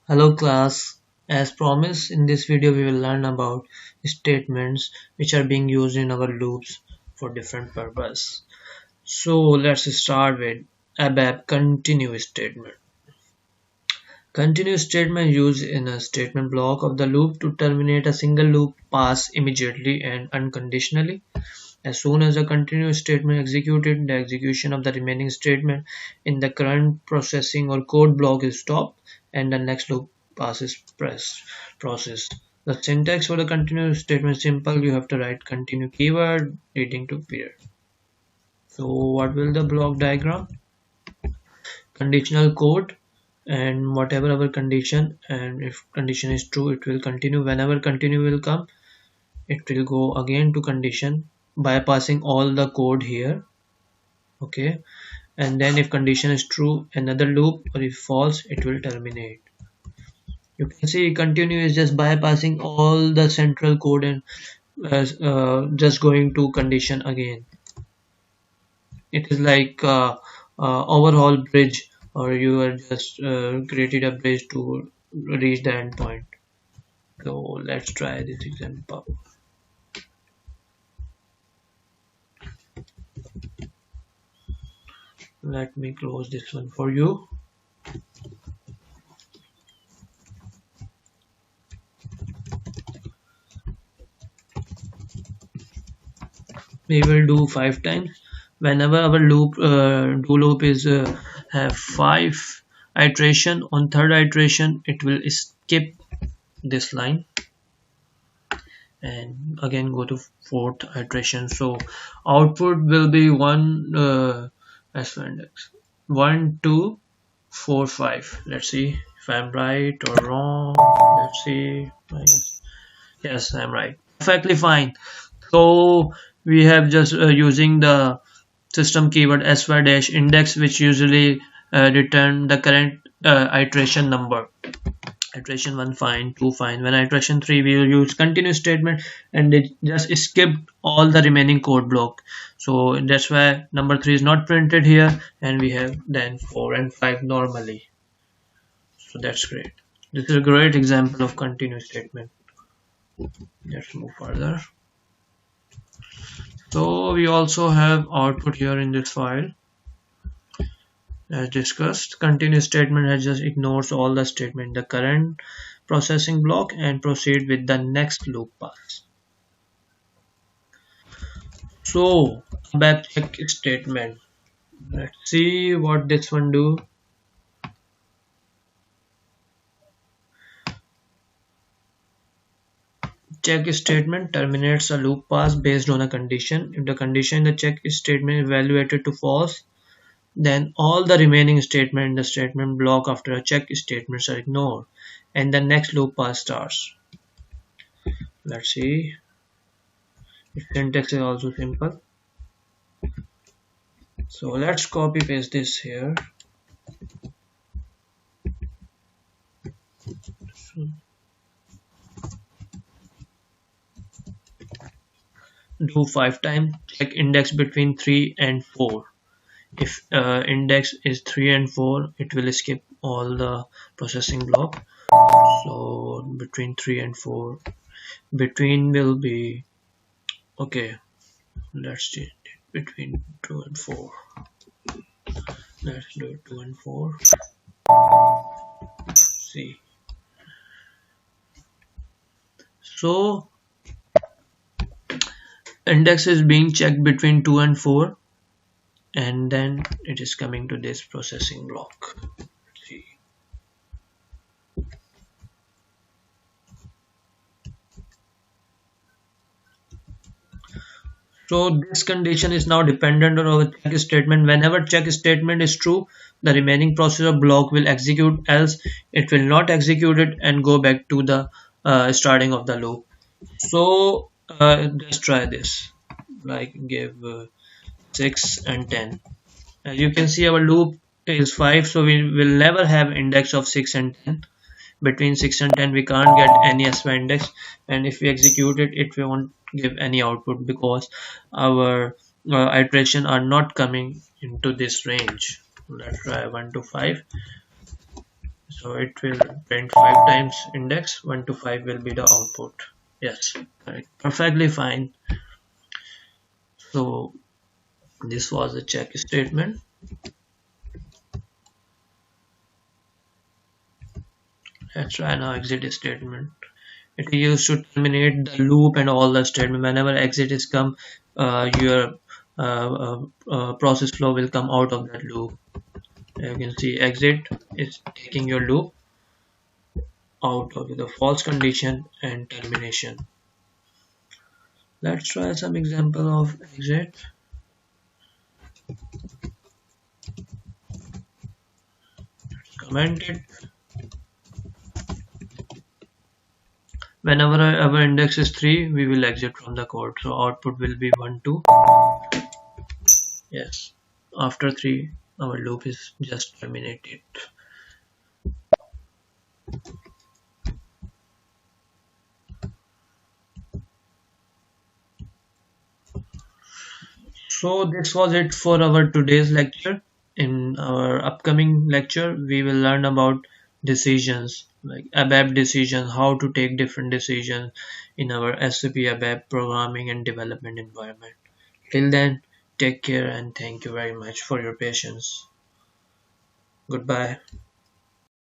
Hello class, as promised in this video we will learn about statements which are being used in our loops for different purpose. So let's start with ABAP continue statement. Continue statement used in a statement block of the loop to terminate a single loop pass immediately and unconditionally. As soon as a continuous statement executed, the execution of the remaining statement in the current processing or code block is stopped and the next loop passes process. The syntax for the continuous statement is simple. You have to write continue keyword leading to period. So what will the block diagram? Conditional code and whatever our condition, and if condition is true it will continue. Whenever continue will come, it will go again to condition bypassing all the code here. Okay, and then if condition is true, another loop, or if false, it will terminate. You can see continue is just bypassing all the central code and just going to condition again. It is like overhaul bridge, or you are just created a bridge to reach the endpoint. So let's try this example. Let me close this one for you. We will do 5 times. Whenever our loop do loop is have 5 iteration, on third iteration it will skip this line and again go to fourth iteration. So output will be 1 as index 1 2 4 5. Let's see if I'm right or wrong. Let's see. Yes, I'm right, perfectly fine. So we have just using the system keyword sy-index, which usually return the current iteration number. Iteration 1 fine, 2 fine. When iteration 3 we will use continue statement and it just skipped all the remaining code block. So that's why number 3 is not printed here, and we have then 4 and 5 normally. So that's great. This is a great example of continue statement. Let's move further. So we also have output here in this file. As discussed, continue statement has just ignores all the statement in the current processing block and proceed with the next loop pass. So ABAP check statement. Let's see what this one do. Check statement terminates a loop pass based on a condition. If the condition in the check statement is evaluated to false, then all the remaining statements in the statement block after a check statements are ignored and the next loop pass starts. Let's see. Its syntax is also simple. So let's copy paste this here. Do 5 times. Check index between 3 and 4. If index is 3 and 4, it will skip all the processing block. So between 3 and 4, between will be okay. Let's change it between 2 and 4. Let's do 2 and 4. See. So index is being checked between 2 and 4, and then it is coming to this processing block. See. So this condition is now dependent on our check statement. Whenever check statement is true, the remaining processor block will execute, else it will not execute it and go back to the starting of the loop. So just try this, like give 6 and 10. As you can see, our loop is 5, so we will never have index of 6 and 10. Between 6 and 10 we can't get any SY index, and if we execute it, it won't give any output because our iteration are not coming into this range. Let's try 1 to 5. So it will print 5 times index, 1 to 5 will be the output. Yes, correct. Perfectly fine. So this was the check statement. Let's try now exit statement. It is used to terminate the loop and all the statement. Whenever exit is come, your process flow will come out of that loop. You can see exit is taking your loop out of the false condition and termination. Let's try some example of exit. Comment it. Whenever our index is 3, we will exit from the code. So output will be 1, 2. Yes. After 3, our loop is just terminated. So this was it for our today's lecture. In our upcoming lecture, we will learn about decisions, like ABAP decisions, how to take different decisions in our SAP ABAP programming and development environment. Till then, take care and thank you very much for your patience. Goodbye.